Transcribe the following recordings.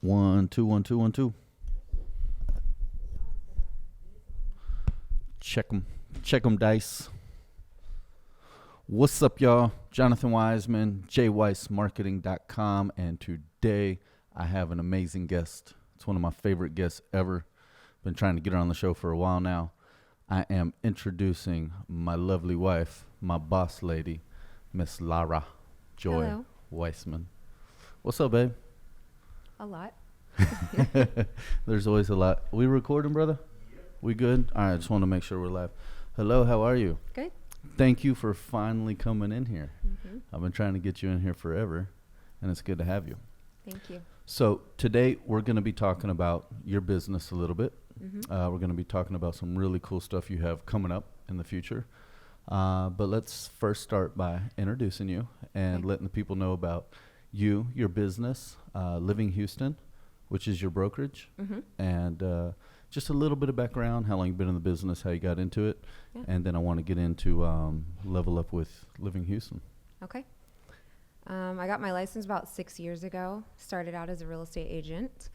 1 2 1 2 1 2. Check 'em dice. What's up, y'all? Jonathan Weisman, jweissmarketing.com, and today I have an amazing guest. It's one of my favorite guests ever. Been trying to get her on the show for a while now. I am introducing my lovely wife, my boss lady, Miss Laura Joy Hello. Weisman. What's up, babe? A lot. There's always a lot. We recording, brother? Yep. We good? All right, I just want to make sure we're live. Hello, how are you? Good. Thank you for finally coming in here. Mm-hmm. I've been trying to get you in here forever, and it's good to have you. Thank you. So today we're going to be talking about your business a little bit. Mm-hmm. We're going to be talking about some really cool stuff you have coming up in the future. But let's first start by introducing you and Okay. letting the people know about you, your business, Living Houston, which is your brokerage, Mm-hmm. and just a little bit of background, how long you've been in the business, how you got into it, Yeah. and then I want to get into Level Up with Living Houston. Okay. I got my license about 6 years ago. Started out as a real estate agent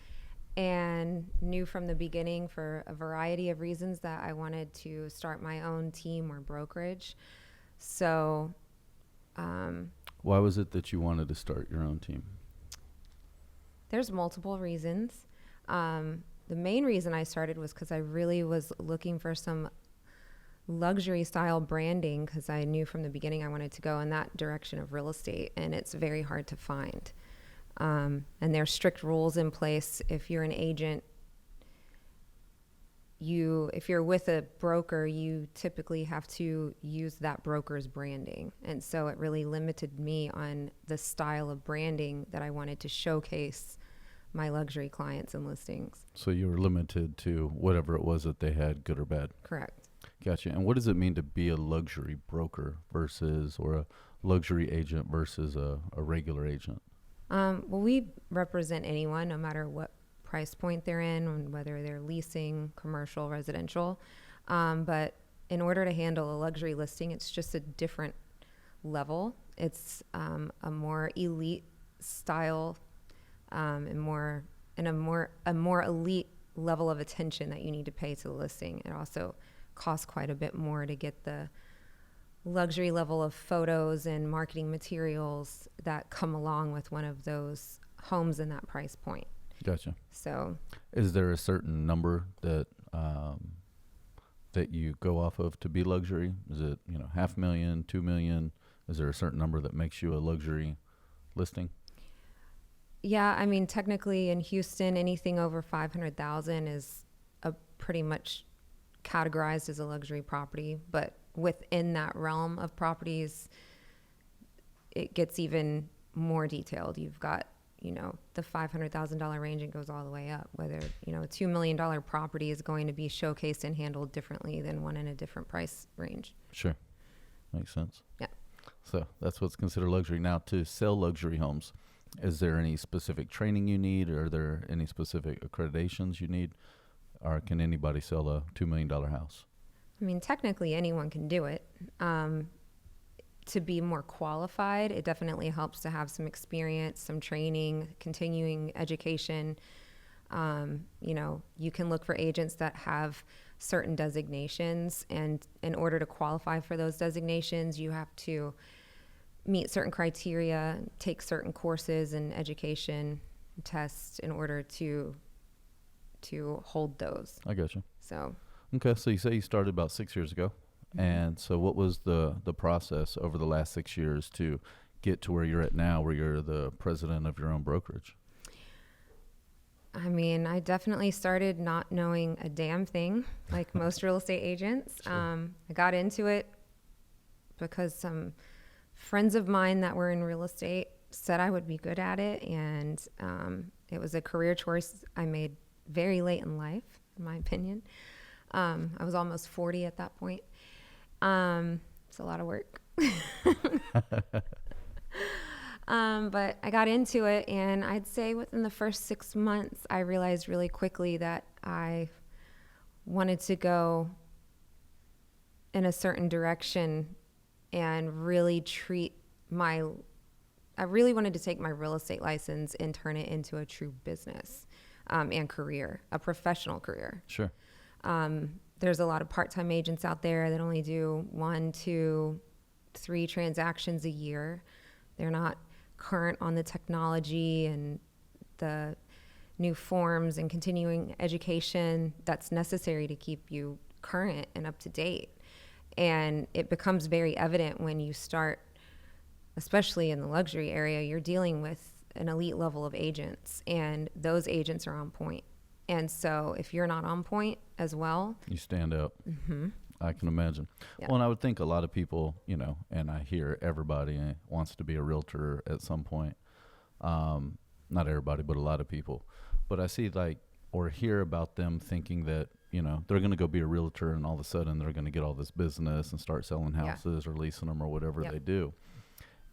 and knew from the beginning for a variety of reasons that I wanted to start my own team or brokerage. So Why was it that you wanted to start your own team? there's multiple reasons. The main reason I started was because I really was looking for some luxury style branding because I knew from the beginning I wanted to go in that direction of real estate, and it's very hard to find. And there's strict rules in place. If you're an agent, if you're with a broker, you typically have to use that broker's branding. And so it really limited me on the style of branding that I wanted to showcase my luxury clients and listings. So you were limited to whatever it was that they had, good or bad. Correct. Gotcha. And what does it mean to be a luxury broker or a luxury agent versus a regular agent? Well, we represent anyone, no matter what price point they're in, and whether they're leasing, commercial, residential. But in order to handle a luxury listing, it's just a different level. It's a more elite style and a more elite level of attention that you need to pay to the listing. It also costs quite a bit more to get the luxury level of photos and marketing materials that come along with one of those homes in that price point. Gotcha. So, Is there a certain number that that you go off of to be luxury? Is it, $500,000, $2 million? Is there a certain number that makes you a luxury listing? yeah, I mean, technically in Houston, anything over 500,000 is pretty much categorized as a luxury property. But within that realm of properties, it gets even more detailed. You've got, the $500,000 range and goes all the way up. Whether, a $2 million property is going to be showcased and handled differently than one in a different price range. Sure. Makes sense. Yeah. So that's what's considered luxury. Now, to sell luxury homes, is there any specific training you need? Or are there any specific accreditations you need? Or can anybody sell a $2 million house? I mean, technically anyone can do it. To be more qualified, it definitely helps to have some experience, some training, continuing education. You can look for agents that have certain designations, and in order to qualify for those designations, you have to meet certain criteria, take certain courses and education tests in order to hold those. I got you. So, Okay, so you say you started about 6 years ago. mm-hmm. And so what was the process over the last 6 years to get to where you're at now, where you're the president of your own brokerage? I mean, I definitely started not knowing a damn thing, like most real estate agents. Sure. I got into it because some friends of mine that were in real estate said I would be good at it, and it was a career choice I made very late in life, in my opinion. I was almost 40 at that point. It's a lot of work. But I got into it, and I'd say within the first 6 months, I realized really quickly that I wanted to go in a certain direction and really treat my I really wanted to take my real estate license and turn it into a true business and career, a professional career. Sure. There's a lot of part-time agents out there that only do 1, 2, 3 transactions a year. They're not current on the technology and the new forms and continuing education that's necessary to keep you current and up to date. And it becomes very evident when you start, especially in the luxury area, you're dealing with an elite level of agents, and those agents are on point. And so if you're not on point as well, you stand out. Mm-hmm. I can imagine. Yeah. Well, and I would think a lot of people, you know, and I hear everybody wants to be a realtor at some point. Not everybody, but a lot of people. But I see or hear about them thinking that, you know, they're going to go be a realtor and all of a sudden they're going to get all this business and start selling houses or leasing them or whatever they do.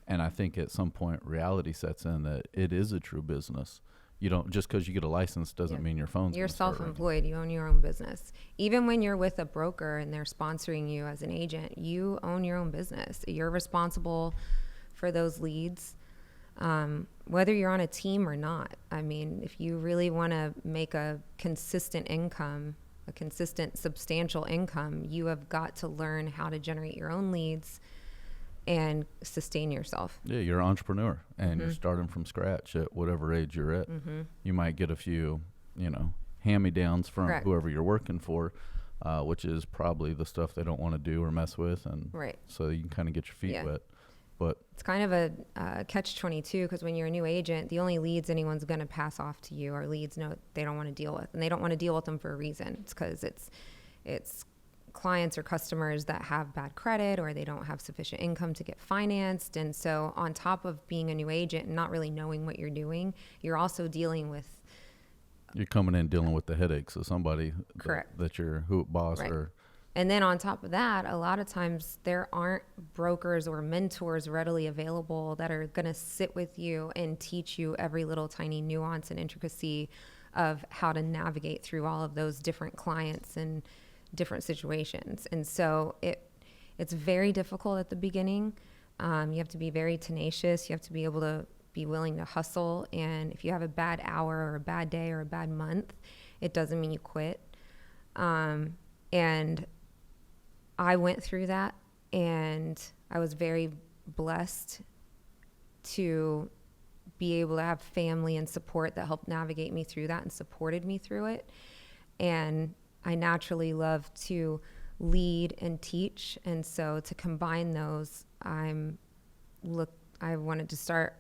And I think at some point reality sets in that it is a true business. You don't, just because you get a license doesn't mean your phone's You're self-employed. You own your own business. Even when you're with a broker and they're sponsoring you as an agent, you own your own business. You're responsible for those leads, whether you're on a team or not. I mean, if you really want to make a consistent income, a consistent, substantial income, you have got to learn how to generate your own leads and sustain yourself. Yeah, you're an entrepreneur and you're starting from scratch at whatever age you're at. You might get a few, you know, hand-me-downs from whoever you're working for, which is probably the stuff they don't want to do or mess with, and so you can kind of get your feet wet. But it's kind of a catch-22, because when you're a new agent, the only leads anyone's going to pass off to you are leads they don't want to deal with, and they don't want to deal with them for a reason. It's because it's clients or customers that have bad credit, or they don't have sufficient income to get financed. And so on top of being a new agent and not really knowing what you're doing, you're also dealing with, you're coming in dealing with the headaches of somebody that you're boss or. And then on top of that, a lot of times there aren't brokers or mentors readily available that are going to sit with you and teach you every little tiny nuance and intricacy of how to navigate through all of those different clients and different situations. And so it's very difficult at the beginning. You have to be very tenacious. You have to be able to be willing to hustle. And if you have a bad hour or a bad day or a bad month, it doesn't mean you quit. And I went through that, and I was very blessed to be able to have family and support that helped navigate me through that and supported me through it. And I naturally love to lead and teach. And so to combine those, I wanted to start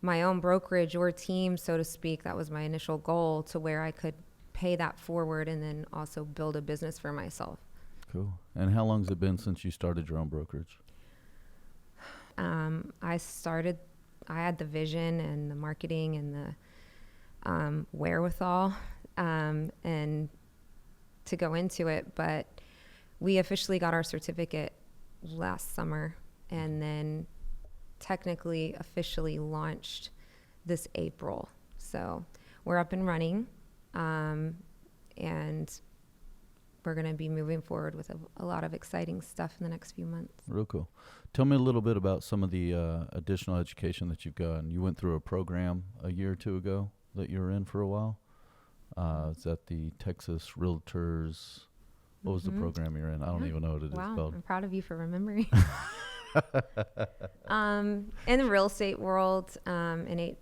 my own brokerage or team, so to speak. That was my initial goal, to where I could pay that forward and then also build a business for myself. Cool. And how long has it been since you started your own brokerage? I had the vision and the marketing and the wherewithal and to go into it, but we officially got our certificate last summer, and then technically officially launched this April. So we're up and running, and we're going to be moving forward with a lot of exciting stuff in the next few months. Real cool. Tell me a little bit about some of the additional education that you've gotten. You went through a program a year or two ago that you were in for a while. Is that the Texas Realtors? What was the program you're in? I don't even know what it is called. I'm proud of you for remembering. In the real estate world, in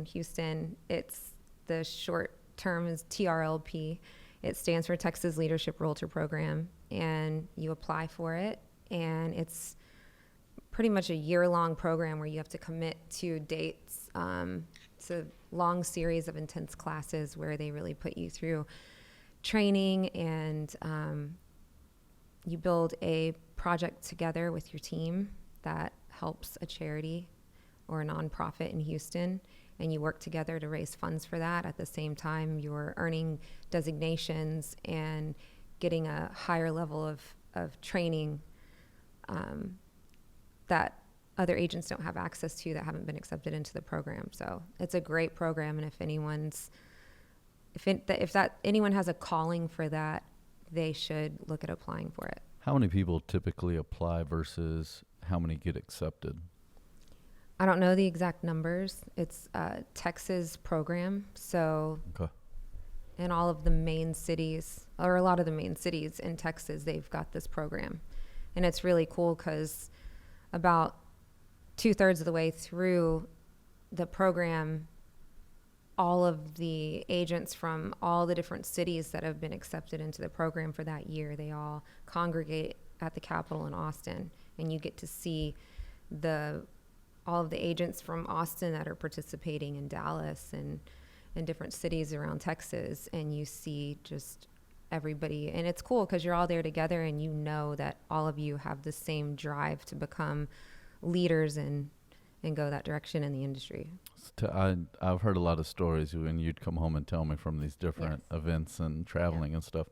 Houston, it's the short term is TRLP. It stands for Texas Leadership Realtor Program, and you apply for it, and it's pretty much a year-long program where you have to commit to dates. It's a long series of intense classes where they really put you through training, and you build a project together with your team that helps a charity or a nonprofit in Houston, and you work together to raise funds for that. At the same time, you're earning designations and getting a higher level of training that other agents don't have access to, that haven't been accepted into the program. So it's a great program, and if anyone has a calling for that, they should look at applying for it. How many people typically apply versus how many get accepted? I don't know the exact numbers. It's a Texas program. So Okay. in all of the main cities, or a lot of the main cities in Texas, they've got this program. And it's really cool because about 2/3 of the way through the program, all of the agents from all the different cities that have been accepted into the program for that year, they all congregate at the Capitol in Austin. And you get to see all of the agents from Austin that are participating in Dallas and in different cities around Texas. And you see just everybody. And it's cool because you're all there together and you know that all of you have the same drive to become leaders and go that direction in the industry. I've heard a lot of stories when you'd come home and tell me from these different events and traveling and stuff.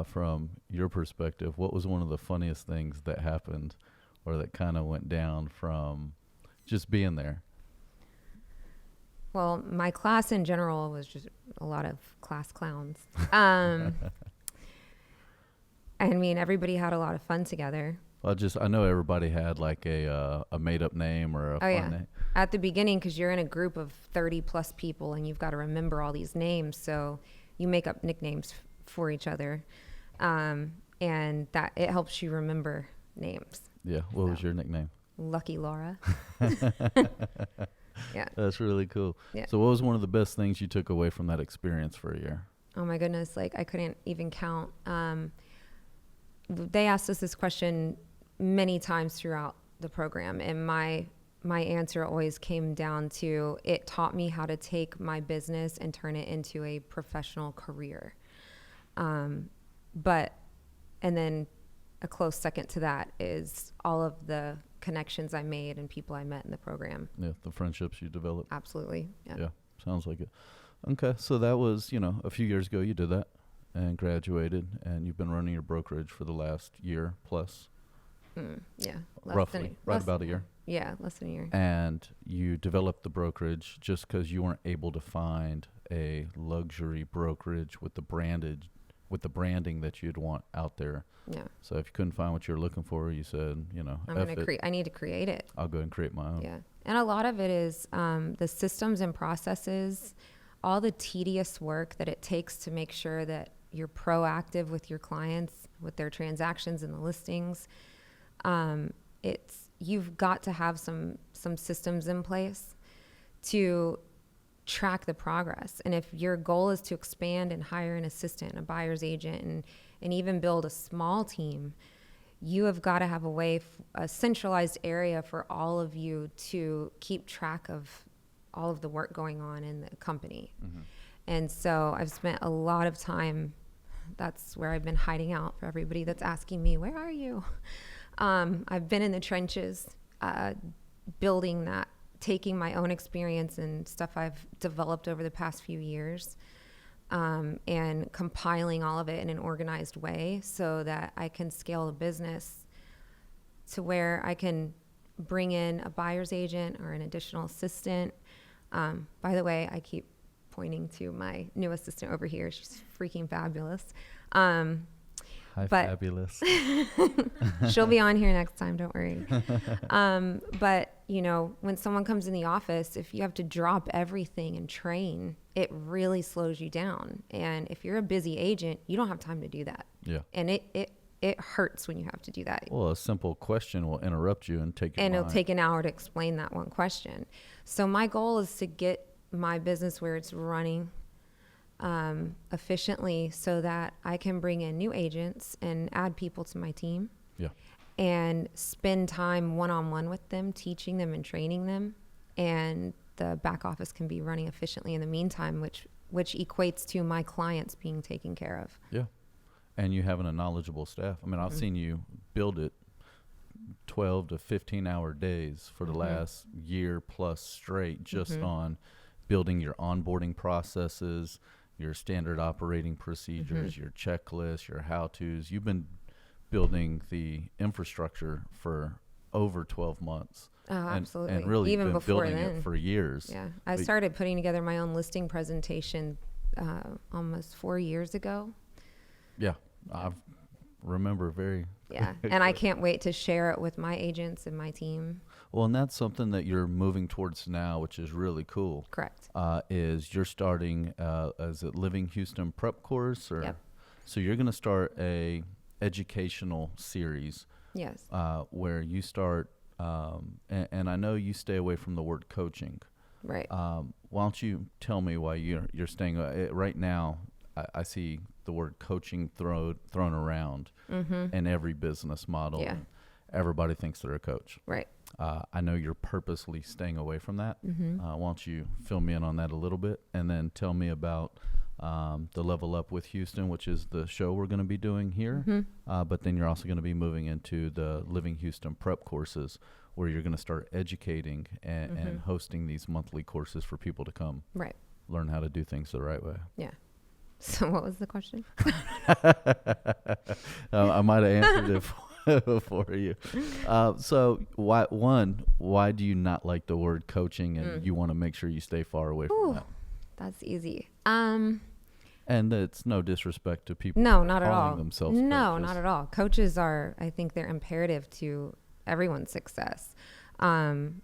From your perspective, what was one of the funniest things that happened or that kind of went down from just being there? Well, my class in general was just a lot of class clowns. I mean, everybody had a lot of fun together. I know everybody had like a made up name or a fun name. At the beginning, because you're in a group of 30 plus people and you've got to remember all these names. So you make up nicknames for each other. And that it helps you remember names. Yeah. What was your nickname? Lucky Laura. Yeah. That's really cool. Yeah. So what was one of the best things you took away from that experience for a year? Oh my goodness. Like I couldn't even count. They asked us this question many times throughout the program. And my answer always came down to, it taught me how to take my business and turn it into a professional career. And then a close second to that is all of the connections I made and people I met in the program. Yeah. The friendships you developed. Absolutely. Yeah. Sounds like it. Okay. So that was, a few years ago you did that and graduated, and you've been running your brokerage for the last year plus. Yeah. Roughly. About a year. Yeah. Less than a year. And you developed the brokerage just because you weren't able to find a luxury brokerage with the branding that you'd want out there. Yeah. So if you couldn't find what you're looking for, you said, I need to create it. I'll go and create my own. Yeah. And a lot of it is the systems and processes, all the tedious work that it takes to make sure that you're proactive with your clients, with their transactions and the listings. You've got to have some systems in place to track the progress. And if your goal is to expand and hire an assistant, a buyer's agent, and even build a small team, you have got to have a centralized area for all of you to keep track of all of the work going on in the company. Mm-hmm. And so I've spent a lot of time, that's where I've been hiding out for everybody that's asking me, where are you? I've been in the trenches, building that, taking my own experience and stuff I've developed over the past few years, and compiling all of it in an organized way so that I can scale the business to where I can bring in a buyer's agent or an additional assistant. By the way, I keep pointing to my new assistant over here. She's freaking fabulous. Hi, fabulous. She'll be on here next time, don't worry. But, when someone comes in the office, if you have to drop everything and train, it really slows you down. And if you're a busy agent, you don't have time to do that. Yeah. And it hurts when you have to do that. Well, a simple question will interrupt you and take your And mind. it'll take an hour to explain that one question. So my goal is to get my business where it's running efficiently so that I can bring in new agents and add people to my team. Yeah. And spend time one-on-one with them, teaching them and training them. And the back office can be running efficiently in the meantime, which equates to my clients being taken care of. Yeah. And you having a knowledgeable staff. I mean, I've seen you build it 12 to 15 hour days for the last year plus straight just on building your onboarding processes, your standard operating procedures, your checklists, your how-tos. You've been building the infrastructure for over 12 months. Oh, absolutely. And really even been before building then. it for years. Yeah. I started putting together my own listing presentation almost 4 years ago. Yeah. I remember very. Yeah. And I can't wait to share it with my agents and my team. Well, and that's something that you're moving towards now, which is really cool. Correct. Is you're starting as a Living Houston prep course, or Yep. so you're going to start a educational series. Yes. Where you start, and I know you stay away from the word coaching. Right. Why don't you tell me why you're staying right now? I see the word coaching thrown around in every business model. Yeah. Everybody thinks they're a coach. Right. I know you're purposely staying away from that. Why don't you fill me in on that a little bit, and then tell me about the Level Up with Houston, which is the show we're going to be doing here. But then you're also going to be moving into the Living Houston prep courses, where you're going to start educating and hosting these monthly courses for people to come Right. learn how to do things the right way. Yeah. So what was the question? I might have answered it for you. So why do you not like the word coaching, and you want to make sure you stay far away from that? That's easy. And it's no disrespect to people. No, not at all. Themselves no, coaches. not at all. Coaches are, I think they're imperative to everyone's success. And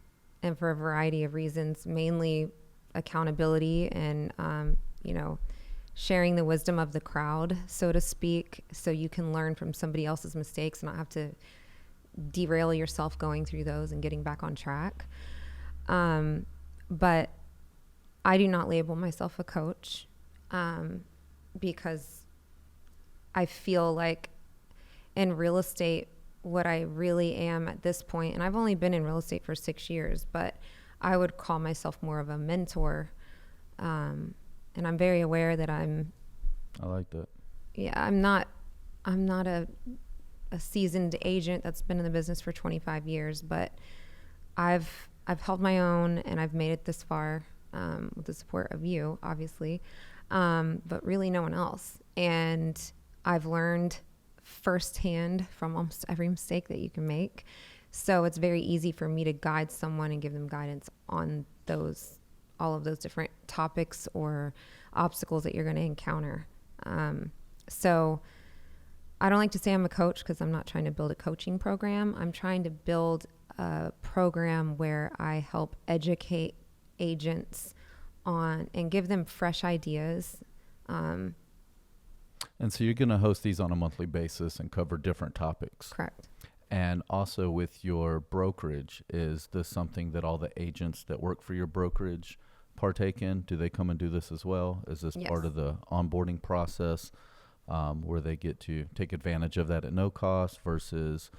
for a variety of reasons, mainly accountability and, sharing the wisdom of the crowd, so to speak, so you can learn from somebody else's mistakes and not have to derail yourself going through those and getting back on track. But I do not label myself a coach, because I feel like in real estate, what I really am at this point, and I've only been in real estate for 6 years, but I would call myself more of a mentor. And I'm very aware that I like that. Yeah, I'm not a seasoned agent that's been in the business for 25 years, but I've held my own and I've made it this far, with the support of you, obviously, but really no one else. And I've learned firsthand from almost every mistake that you can make. So it's very easy for me to guide someone and give them guidance on all of those different topics or obstacles that you're going to encounter. So I don't like to say I'm a coach, because I'm not trying to build a coaching program. I'm trying to build a program where I help educate agents on and give them fresh ideas. And so you're going to host these on a monthly basis and cover different topics. Correct. And also with your brokerage, is this something that all the agents that work for your brokerage partake in? Do they come and do this as well? Is this part of the onboarding process, where they get to take advantage of that at no cost, versus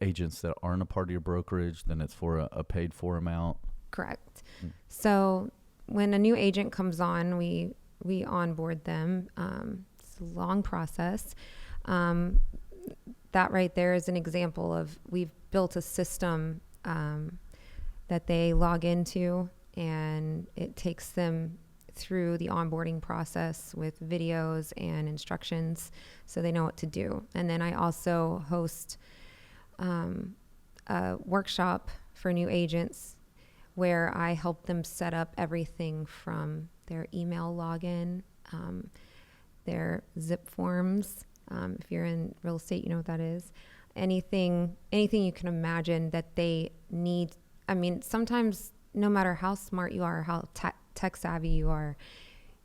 agents that aren't a part of your brokerage, then it's for a paid for amount? Correct. So when a new agent comes on, we onboard them. It's a long process. That right there is an example of, we've built a system that they log into, and it takes them through the onboarding process with videos and instructions, so they know what to do. And then I also host a workshop for new agents where I help them set up everything from their email login, their zip forms. If you're in real estate, you know what that is. Anything you can imagine that they need. I mean, sometimes no matter how smart you are, how tech savvy you are,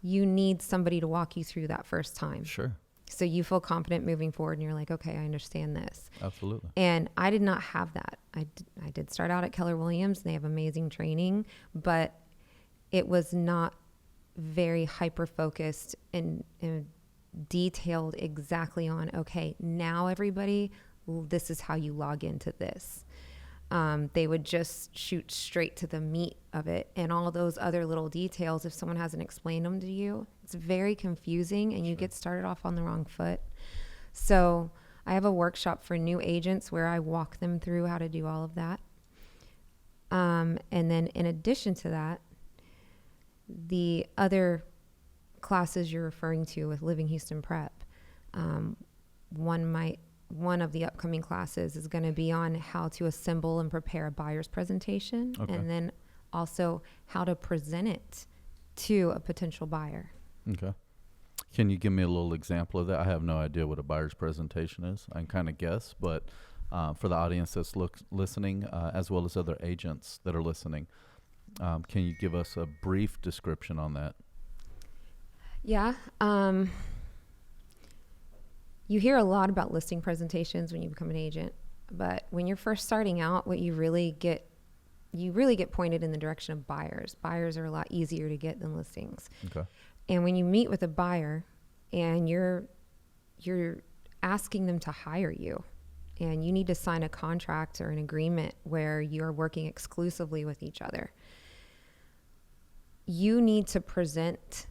you need somebody to walk you through that first time. Sure. So you feel confident moving forward, and you're like, okay, I understand this. Absolutely. And I did not have that. I did start out at Keller Williams, and they have amazing training, but it was not very hyper-focused and detailed exactly on, okay, now everybody, this is how you log into this. They would just shoot straight to the meat of it, and all those other little details, if someone hasn't explained them to you, it's very confusing, and you get started off on the wrong foot. So I have a workshop for new agents where I walk them through how to do all of that. And then in addition to that, the other classes you're referring to with Living Houston Prep, one of the upcoming classes is going to be on how to assemble and prepare a buyer's presentation, and then also how to present it to a potential buyer. Okay. Can you give me a little example of that? I have no idea what a buyer's presentation is. I can kind of guess, but for the audience that's listening, as well as other agents that are listening. Can you give us a brief description on that? Yeah. You hear a lot about listing presentations when you become an agent, but when you're first starting out, what you really get pointed in the direction of buyers. Buyers are a lot easier to get than listings. Okay. And when you meet with a buyer and you're asking them to hire you, and you need to sign a contract or an agreement where you're working exclusively with each other, you need to present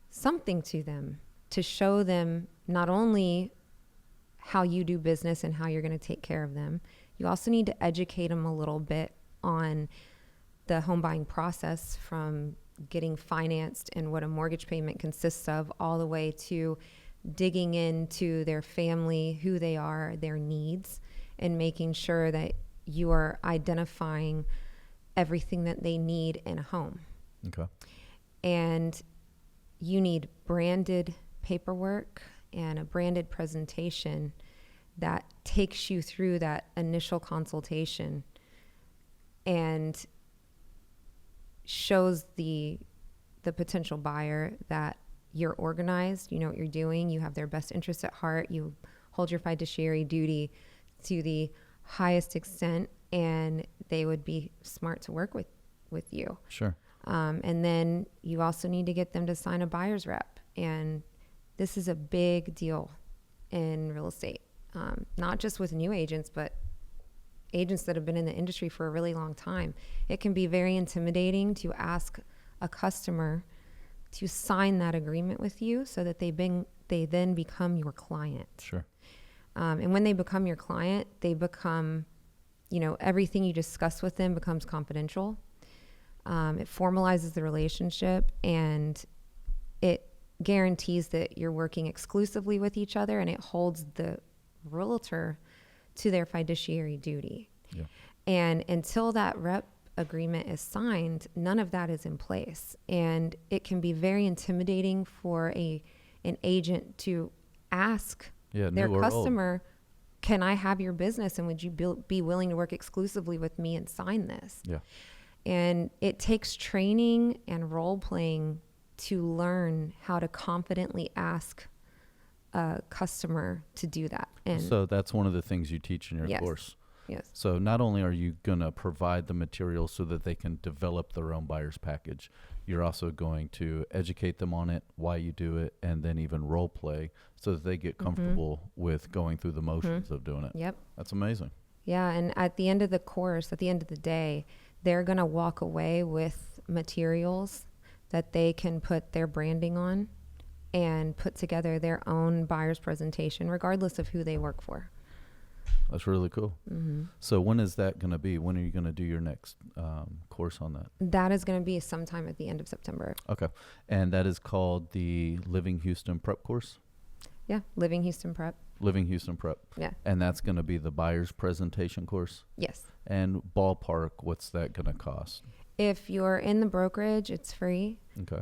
something to them to show them not only how you do business and how you're going to take care of them, you also need to educate them a little bit on the home buying process, from getting financed and what a mortgage payment consists of, all the way to digging into their family, who they are, their needs, and making sure that you are identifying everything that they need in a home. Okay. And you need branded paperwork and a branded presentation that takes you through that initial consultation and shows the potential buyer that you're organized, you know what you're doing, you have their best interests at heart, you hold your fiduciary duty to the highest extent, and they would be smart to work with you. Sure. And then you also need to get them to sign a buyer's rep. And this is a big deal in real estate, not just with new agents, but agents that have been in the industry for a really long time. It can be very intimidating to ask a customer to sign that agreement with you so that they then become your client. Sure. And when they become your client, they become, everything you discuss with them becomes confidential. It formalizes the relationship, and it guarantees that you're working exclusively with each other, and it holds the realtor to their fiduciary duty. Yeah. And until that rep agreement is signed, none of that is in place. And it can be very intimidating for an agent to ask their customer, can I have your business, and would you be willing to work exclusively with me and sign this? Yeah. And it takes training and role playing to learn how to confidently ask a customer to do that. And so that's one of the things you teach in your course. Yes. So not only are you going to provide the material so that they can develop their own buyer's package, you're also going to educate them on it, why you do it, and then even role play so that they get comfortable with going through the motions of doing it. Yep. That's amazing. Yeah. And at the end of the course, at the end of the day, they're going to walk away with materials that they can put their branding on and put together their own buyer's presentation, regardless of who they work for. That's really cool. Mm-hmm. So when is that going to be? When are you going to do your next course on that? That is going to be sometime at the end of September. Okay. And that is called the Living Houston Prep course? Yeah, Living Houston Prep. Living Houston Prep. Yeah. And that's going to be the buyer's presentation course? Yes. And ballpark, what's that going to cost? If you're in the brokerage, it's free. Okay.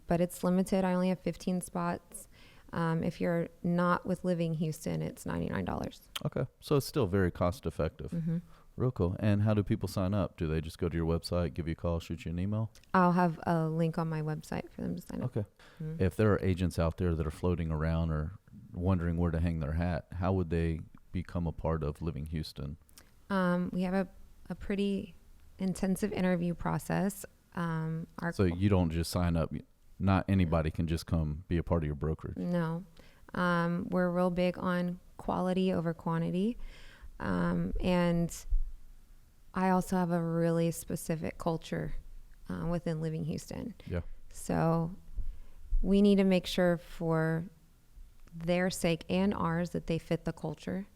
But it's limited. I only have 15 spots. If you're not with Living Houston, it's $99. Okay. So it's still very cost effective. Mm-hmm. Real cool. And how do people sign up? Do they just go to your website, give you a call, shoot you an email? I'll have a link on my website for them to sign up. Okay. Mm-hmm. If there are agents out there that are floating around or wondering where to hang their hat, how would they become a part of Living Houston? We have a pretty intensive interview process. So you don't just sign up. Not anybody can just come be a part of your brokerage. No. We're real big on quality over quantity. And I also have a really specific culture within Living Houston. Yeah. So we need to make sure for their sake and ours that they fit the culture.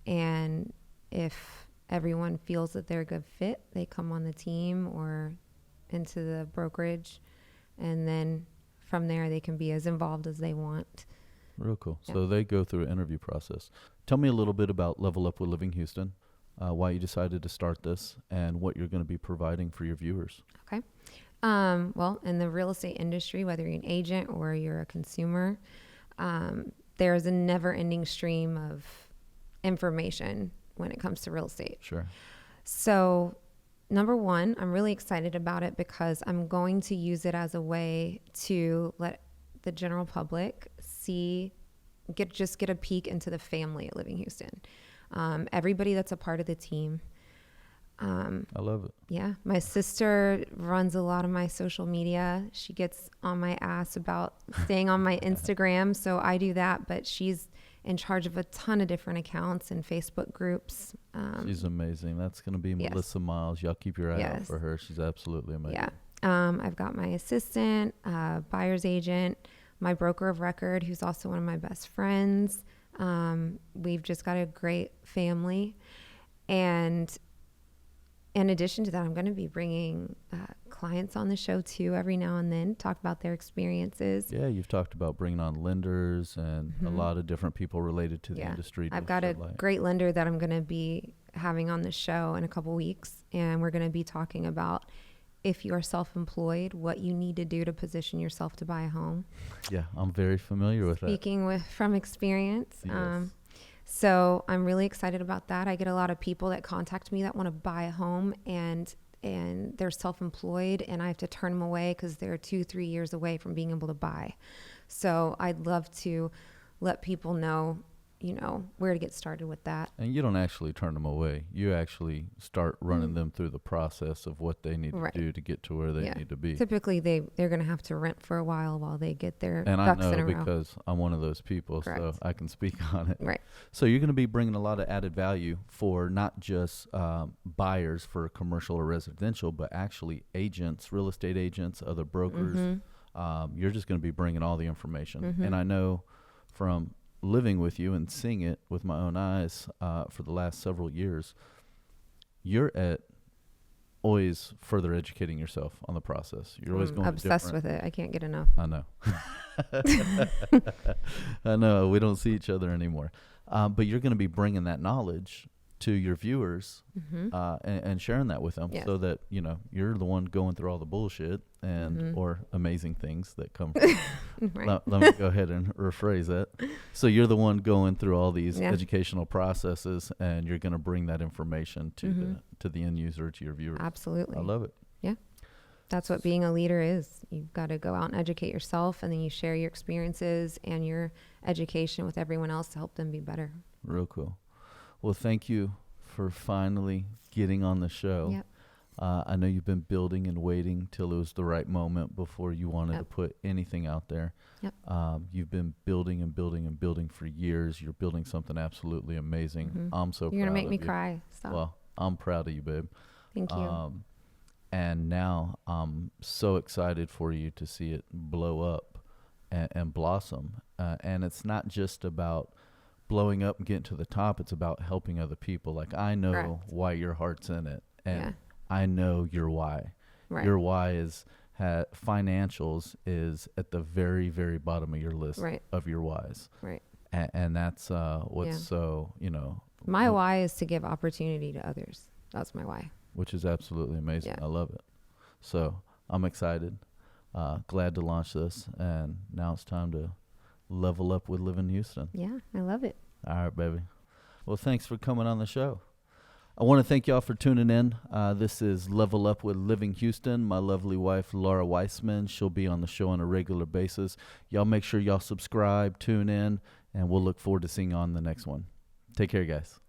And if everyone feels that they're a good fit, they come on the team or into the brokerage. And then from there, they can be as involved as they want. Real cool. Yeah. So they go through an interview process. Tell me a little bit about Level Up with Living Houston, why you decided to start this, and what you're going to be providing for your viewers. Okay. Well, in the real estate industry, whether you're an agent or you're a consumer, there's a never-ending stream of information when it comes to real estate. Sure. So, number one, I'm really excited about it because I'm going to use it as a way to let the general public get a peek into the family at Living Houston. Everybody that's a part of the team. I love it. Yeah. My sister runs a lot of my social media. She gets on my ass about staying on my Instagram. So I do that, but she's in charge of a ton of different accounts and Facebook groups. She's amazing. That's going to be Melissa Miles. Y'all keep your eye out for her. She's absolutely amazing. Yeah. I've got my assistant, buyer's agent, my broker of record, who's also one of my best friends. We've just got a great family. And in addition to that, I'm going to be bringing clients on the show too every now and then, talk about their experiences. Yeah, you've talked about bringing on lenders and a lot of different people related to the industry. I've got a great lender that I'm going to be having on the show in a couple weeks, and we're going to be talking about if you are self-employed, what you need to do to position yourself to buy a home. Yeah, I'm very familiar with that. Speaking from experience. Yes. So I'm really excited about that. I get a lot of people that contact me that want to buy a home and they're self-employed, and I have to turn them away because they're 2-3 years away from being able to buy. So I'd love to let people know, where to get started with that. And you don't actually turn them away. You actually start running them through the process of what they need to do to get to where they need to be. Typically, they're going to have to rent for a while they get their ducks in a row. And I know because I'm one of those people, so I can speak on it. Right. So you're going to be bringing a lot of added value for not just buyers for commercial or residential, but actually agents, real estate agents, other brokers. You're just going to be bringing all the information. And I know from living with you and seeing it with my own eyes for the last several years, you're always further educating yourself on the process. You're always going obsessed with it. I can't get enough. I know. I know. We don't see each other anymore. But you're going to be bringing that knowledge to your viewers and sharing that with them so that, you're the one going through all the bullshit and or amazing things that come from let me go ahead and rephrase that. So you're the one going through all these educational processes, and you're going to bring that information to the end user, to your viewers. Absolutely. I love it. Yeah. That's what being a leader is. You've got to go out and educate yourself, and then you share your experiences and your education with everyone else to help them be better. Real cool. Well, thank you for finally getting on the show. Yep. I know you've been building and waiting till it was the right moment before you wanted to put anything out there. Yep. You've been building and building and building for years. You're building something absolutely amazing. I'm so proud of you. You're going to make me cry. Stop. Well, I'm proud of you, babe. Thank you. And now I'm so excited for you to see it blow up and blossom. And it's not just about blowing up and getting to the top. It's about helping other people. Like, I know why your heart's in it, and I know your why. Your why is financials is at the very, very bottom of your list of your whys. And that's what's so, my why is to give opportunity to others. That's my why, which is absolutely amazing. I love it. So I'm excited, glad to launch this, and now it's time to level up with Living Houston. Yeah, I love it. All right, baby. Well, thanks for coming on the show. I want to thank y'all for tuning in. This is Level Up with Living Houston. My lovely wife, Laura Weisman. She'll be on the show on a regular basis. Y'all make sure y'all subscribe, tune in, and we'll look forward to seeing you on the next one. Take care, guys.